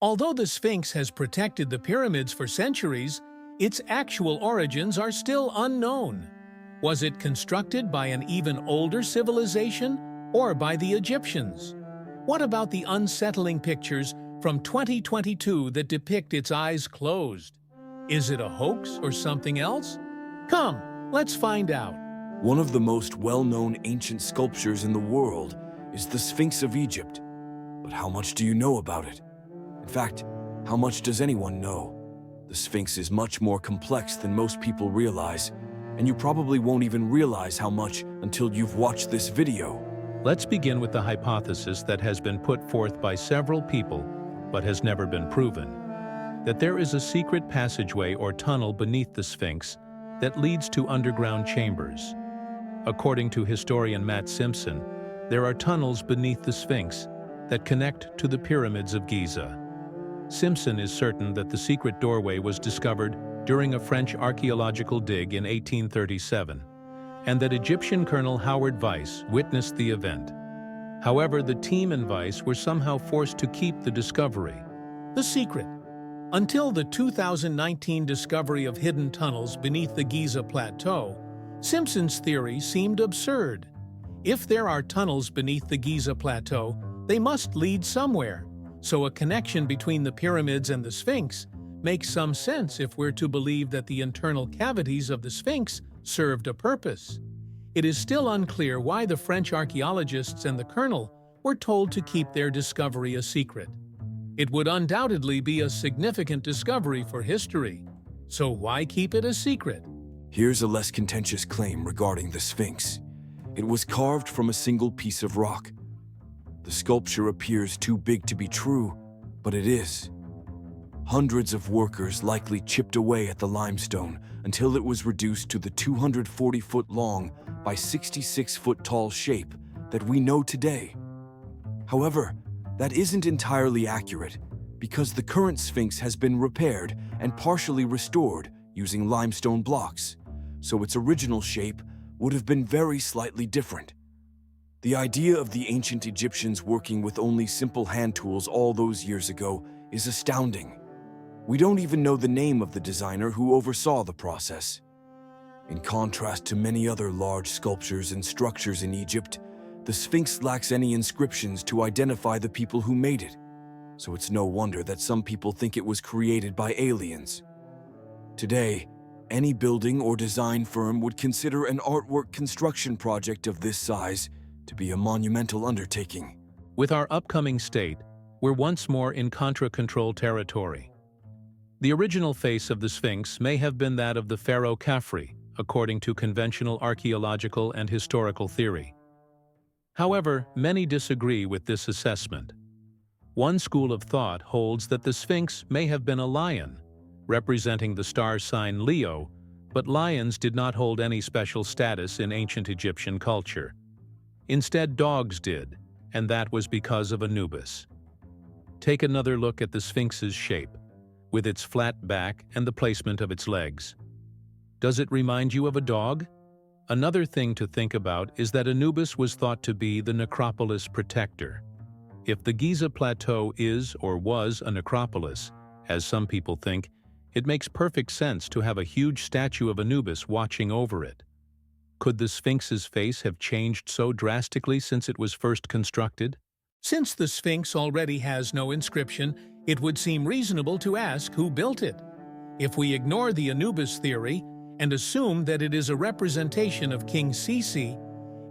Although the Sphinx has protected the pyramids for centuries, its actual origins are still unknown. Was it constructed by an even older civilization or by the Egyptians? What about the unsettling pictures from 2022 that depict its eyes closed? Is it a hoax or something else? Come, let's find out. One of the most well-known ancient sculptures in the world is the Sphinx of Egypt. But how much do you know about it? In fact, how much does anyone know? The Sphinx is much more complex than most people realize, and you probably won't even realize how much until you've watched this video. Let's begin with the hypothesis that has been put forth by several people, but has never been proven, that there is a secret passageway or tunnel beneath the Sphinx that leads to underground chambers. According to historian Matt Simpson, there are tunnels beneath the Sphinx that connect to the pyramids of Giza. Simpson is certain that the secret doorway was discovered during a French archaeological dig in 1837, and that Egyptian Colonel Howard Weiss witnessed the event. However, the team and Weiss were somehow forced to keep the discovery The secret. Until the 2019 discovery of hidden tunnels beneath the Giza Plateau, Simpson's theory seemed absurd. If there are tunnels beneath the Giza Plateau, they must lead somewhere, so a connection between the pyramids and the Sphinx makes some sense if we're to believe that the internal cavities of the Sphinx served a purpose. It is still unclear why the French archaeologists and the colonel were told to keep their discovery a secret. It would undoubtedly be a significant discovery for history, so why keep it a secret? Here's a less contentious claim regarding the Sphinx. It was carved from a single piece of rock. The sculpture appears too big to be true, but it is. Hundreds of workers likely chipped away at the limestone until it was reduced to the 240-foot-long by 66-foot-tall shape that we know today. However, that isn't entirely accurate because the current Sphinx has been repaired and partially restored using limestone blocks, so its original shape would have been very slightly different. The idea of the ancient Egyptians working with only simple hand tools all those years ago is astounding. We don't even know the name of the designer who oversaw the process. In contrast to many other large sculptures and structures in Egypt, the Sphinx lacks any inscriptions to identify the people who made it, so it's no wonder that some people think it was created by aliens. Today, any building or design firm would consider an artwork construction project of this size to be a monumental undertaking. With our upcoming state, we're once more in contra-control territory. The original face of the Sphinx may have been that of the pharaoh Khafre, according to conventional archaeological and historical theory. However, many disagree with this assessment. One school of thought holds that the Sphinx may have been a lion, representing the star sign Leo, but lions did not hold any special status in ancient Egyptian culture. Instead, dogs did, and that was because of Anubis. Take another look at the Sphinx's shape, with its flat back and the placement of its legs. Does it remind you of a dog? Another thing to think about is that Anubis was thought to be the necropolis protector. If the Giza Plateau is or was a necropolis, as some people think, it makes perfect sense to have a huge statue of Anubis watching over it. Could the Sphinx's face have changed so drastically since it was first constructed? Since the Sphinx already has no inscription, it would seem reasonable to ask who built it. If we ignore the Anubis theory and assume that it is a representation of King Sisi,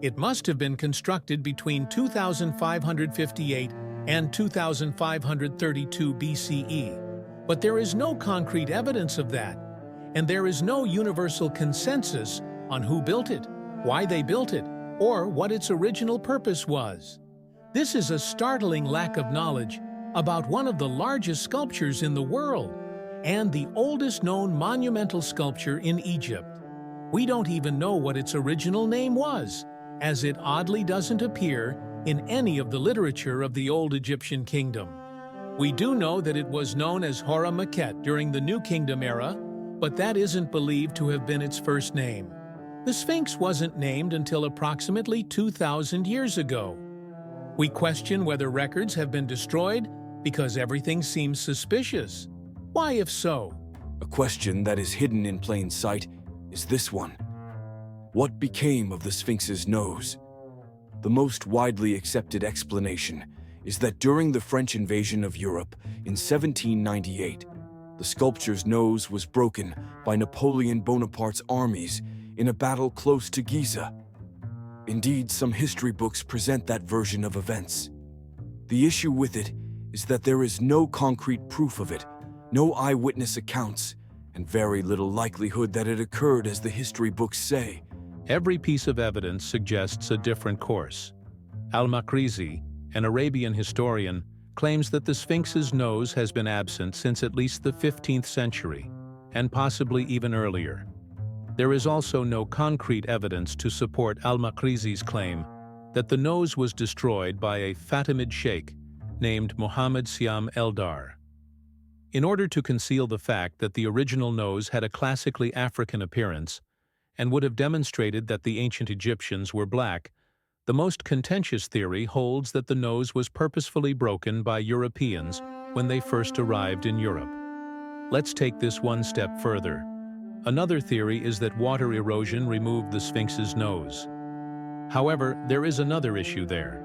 it must have been constructed between 2558 and 2532 BCE. But there is no concrete evidence of that, and there is no universal consensus on who built it, why they built it, or what its original purpose was. This is a startling lack of knowledge about one of the largest sculptures in the world and the oldest known monumental sculpture in Egypt. We don't even know what its original name was, as it oddly doesn't appear in any of the literature of the old Egyptian kingdom. We do know that it was known as Hora Maket during the New Kingdom era, but that isn't believed to have been its first name. The Sphinx wasn't named until approximately 2,000 years ago. We question whether records have been destroyed, Because everything seems suspicious. Why, if so? A question that is hidden in plain sight is this one. What became of the Sphinx's nose? The most widely accepted explanation is that during the French invasion of Europe in 1798, the sculpture's nose was broken by Napoleon Bonaparte's armies in a battle close to Giza. Indeed, some history books present that version of events. The issue with it is that there is no concrete proof of it, no eyewitness accounts, and very little likelihood that it occurred as the history books say. Every piece of evidence suggests a different course. Al-Makrizi, an Arabian historian, claims that the Sphinx's nose has been absent since at least the 15th century, and possibly even earlier. There is also no concrete evidence to support Al-Makrizi's claim that the nose was destroyed by a Fatimid sheikh named Muhammad Siam Eldar. In order to conceal the fact that the original nose had a classically African appearance and would have demonstrated that the ancient Egyptians were black, the most contentious theory holds that the nose was purposefully broken by Europeans when they first arrived in Europe. Let's take this one step further. Another theory is that water erosion removed the Sphinx's nose. However, there is another issue there.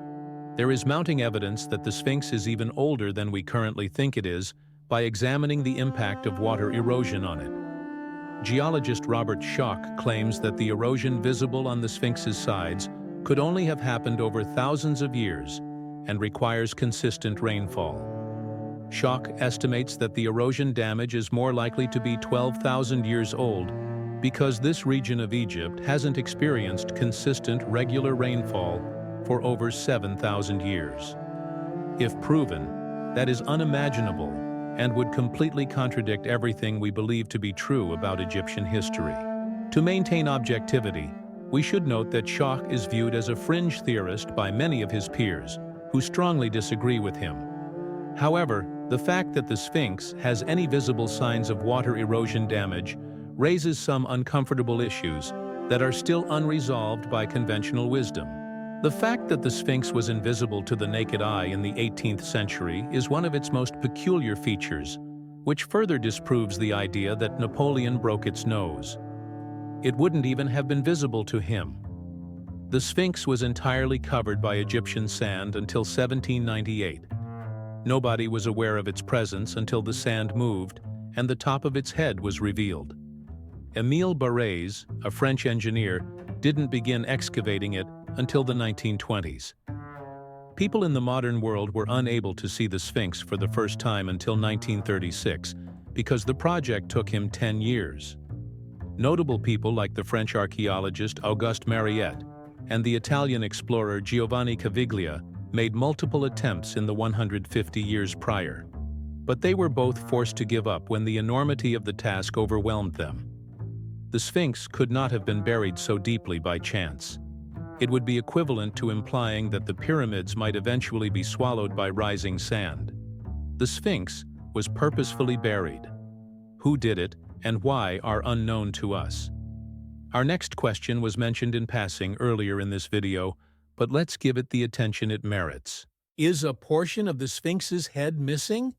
There is mounting evidence that the Sphinx is even older than we currently think it is by examining the impact of water erosion on it. Geologist Robert Schoch claims that the erosion visible on the Sphinx's sides could only have happened over thousands of years and requires consistent rainfall. Schoch estimates that the erosion damage is more likely to be 12,000 years old because this region of Egypt hasn't experienced consistent regular rainfall for over 7,000 years. If proven, that is unimaginable and would completely contradict everything we believe to be true about Egyptian history. To maintain objectivity, we should note that Schoch is viewed as a fringe theorist by many of his peers, who strongly disagree with him. However, the fact that the Sphinx has any visible signs of water erosion damage raises some uncomfortable issues that are still unresolved by conventional wisdom. The fact that the Sphinx was invisible to the naked eye in the 18th century is one of its most peculiar features, which further disproves the idea that Napoleon broke its nose. It wouldn't even have been visible to him. The Sphinx was entirely covered by Egyptian sand until 1798. Nobody was aware of its presence until the sand moved and the top of its head was revealed. Émile Barrès, a French engineer, didn't begin excavating it until the 1920s. People in the modern world were unable to see the Sphinx for the first time until 1936 because the project took him 10 years. Notable people like the French archaeologist Auguste Mariette and the Italian explorer Giovanni Caviglia made multiple attempts in the 150 years prior, but they were both forced to give up when the enormity of the task overwhelmed them. The Sphinx could not have been buried so deeply by chance. It would be equivalent to implying that the pyramids might eventually be swallowed by rising sand. The Sphinx was purposefully buried. Who did it and why are unknown to us. Our next question was mentioned in passing earlier in this video, but let's give it the attention it merits. Is a portion of the Sphinx's head missing?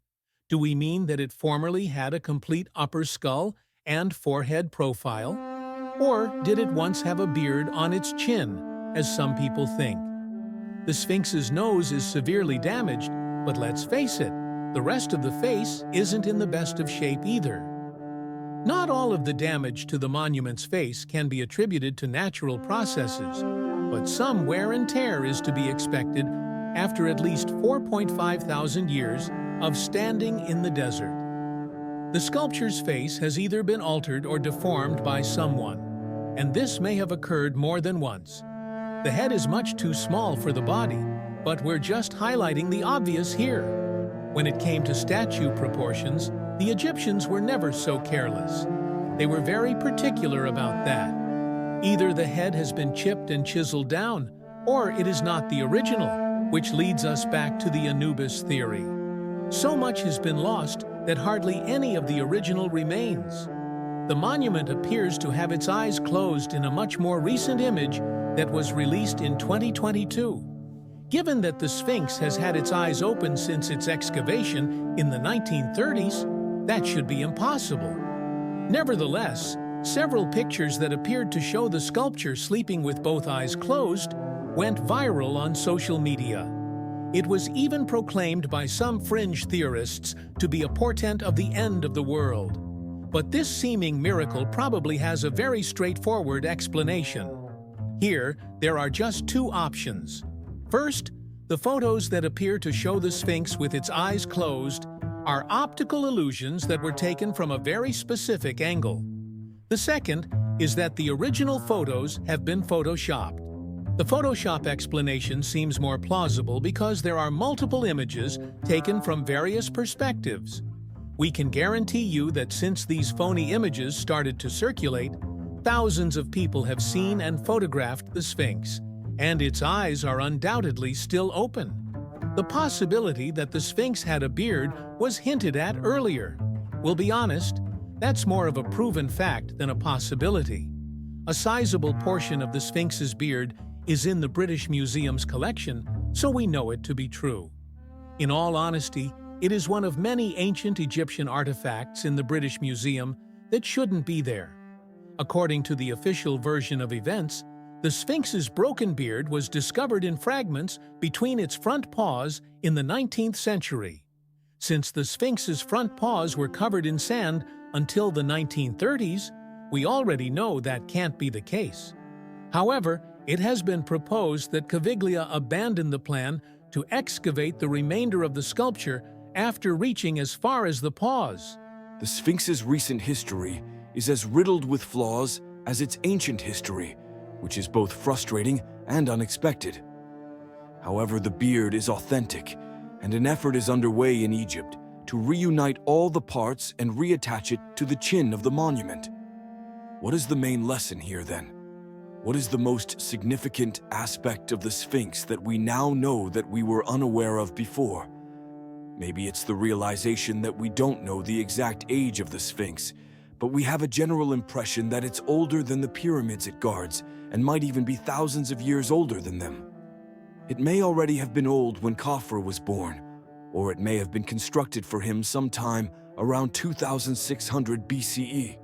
Do we mean that it formerly had a complete upper skull and forehead profile? Or did it once have a beard on its chin, as some people think? The Sphinx's nose is severely damaged, but let's face it, the rest of the face isn't in the best of shape either. Not all of the damage to the monument's face can be attributed to natural processes, but some wear and tear is to be expected after at least 4.5 thousand years of standing in the desert. The sculpture's face has either been altered or deformed by someone, and this may have occurred more than once. The head is much too small for the body, but we're just highlighting the obvious here. When it came to statue proportions, the Egyptians were never so careless. They were very particular about that. Either the head has been chipped and chiseled down, or it is not the original, which leads us back to the Anubis theory. So much has been lost that hardly any of the original remains. The monument appears to have its eyes closed in a much more recent image that was released in 2022. Given that the Sphinx has had its eyes open since its excavation in the 1930s, that should be impossible. Nevertheless, several pictures that appeared to show the sculpture sleeping with both eyes closed went viral on social media. It was even proclaimed by some fringe theorists to be a portent of the end of the world. But this seeming miracle probably has a very straightforward explanation. Here, there are just two options. First, the photos that appear to show the Sphinx with its eyes closed are optical illusions that were taken from a very specific angle. The second is that the original photos have been photoshopped. The Photoshop explanation seems more plausible because there are multiple images taken from various perspectives. We can guarantee you that since these phony images started to circulate, thousands of people have seen and photographed the Sphinx, and its eyes are undoubtedly still open. The possibility that the Sphinx had a beard was hinted at earlier. We'll be honest, that's more of a proven fact than a possibility. A sizable portion of the Sphinx's beard is in the British Museum's collection, so we know it to be true. In all honesty, it is one of many ancient Egyptian artifacts in the British Museum that shouldn't be there. According to the official version of events, the Sphinx's broken beard was discovered in fragments between its front paws in the 19th century. Since the Sphinx's front paws were covered in sand until the 1930s, we already know that can't be the case. However, it has been proposed that Caviglia abandon the plan to excavate the remainder of the sculpture after reaching as far as the paws. The Sphinx's recent history is as riddled with flaws as its ancient history, which is both frustrating and unexpected. However, the beard is authentic, and an effort is underway in Egypt to reunite all the parts and reattach it to the chin of the monument. What is the main lesson here, then? What is the most significant aspect of the Sphinx that we now know that we were unaware of before? Maybe it's the realization that we don't know the exact age of the Sphinx, but we have a general impression that it's older than the pyramids it guards, and might even be thousands of years older than them. It may already have been old when Khafra was born, or it may have been constructed for him sometime around 2600 BCE.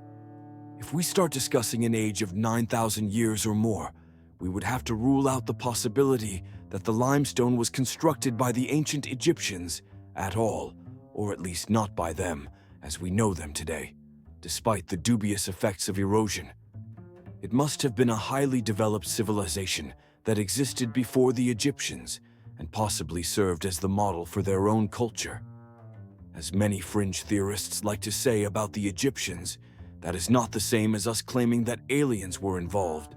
If we start discussing an age of 9,000 years or more, we would have to rule out the possibility that the limestone was constructed by the ancient Egyptians at all, or at least not by them as we know them today, despite the dubious effects of erosion. It must have been a highly developed civilization that existed before the Egyptians and possibly served as the model for their own culture. As many fringe theorists like to say about the Egyptians, that is not the same as us claiming that aliens were involved.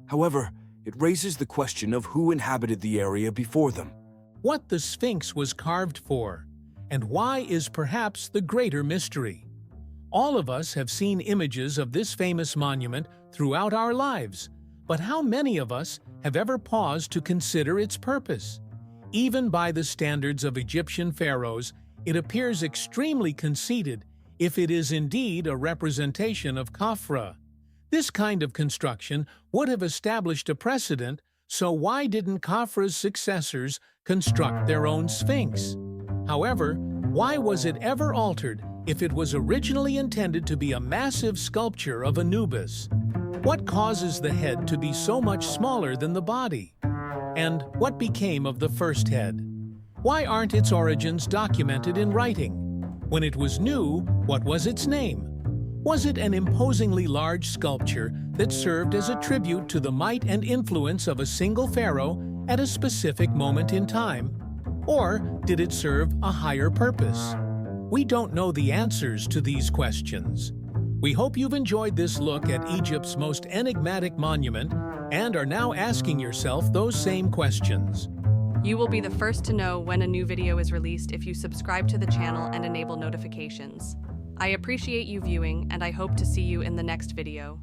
However, it raises the question of who inhabited the area before them. What the Sphinx was carved for, and why is perhaps the greater mystery. All of us have seen images of this famous monument throughout our lives, but how many of us have ever paused to consider its purpose? Even by the standards of Egyptian pharaohs, it appears extremely conceited if it is indeed a representation of Khafra. This kind of construction would have established a precedent, so why didn't Khafra's successors construct their own Sphinx? However, why was it ever altered if it was originally intended to be a massive sculpture of Anubis? What causes the head to be so much smaller than the body? And what became of the first head? Why aren't its origins documented in writing? When it was new, what was its name? Was it an imposingly large sculpture that served as a tribute to the might and influence of a single pharaoh at a specific moment in time? Or did it serve a higher purpose? We don't know the answers to these questions. We hope you've enjoyed this look at Egypt's most enigmatic monument and are now asking yourself those same questions. You will be the first to know when a new video is released if you subscribe to the channel and enable notifications. I appreciate you viewing, and I hope to see you in the next video.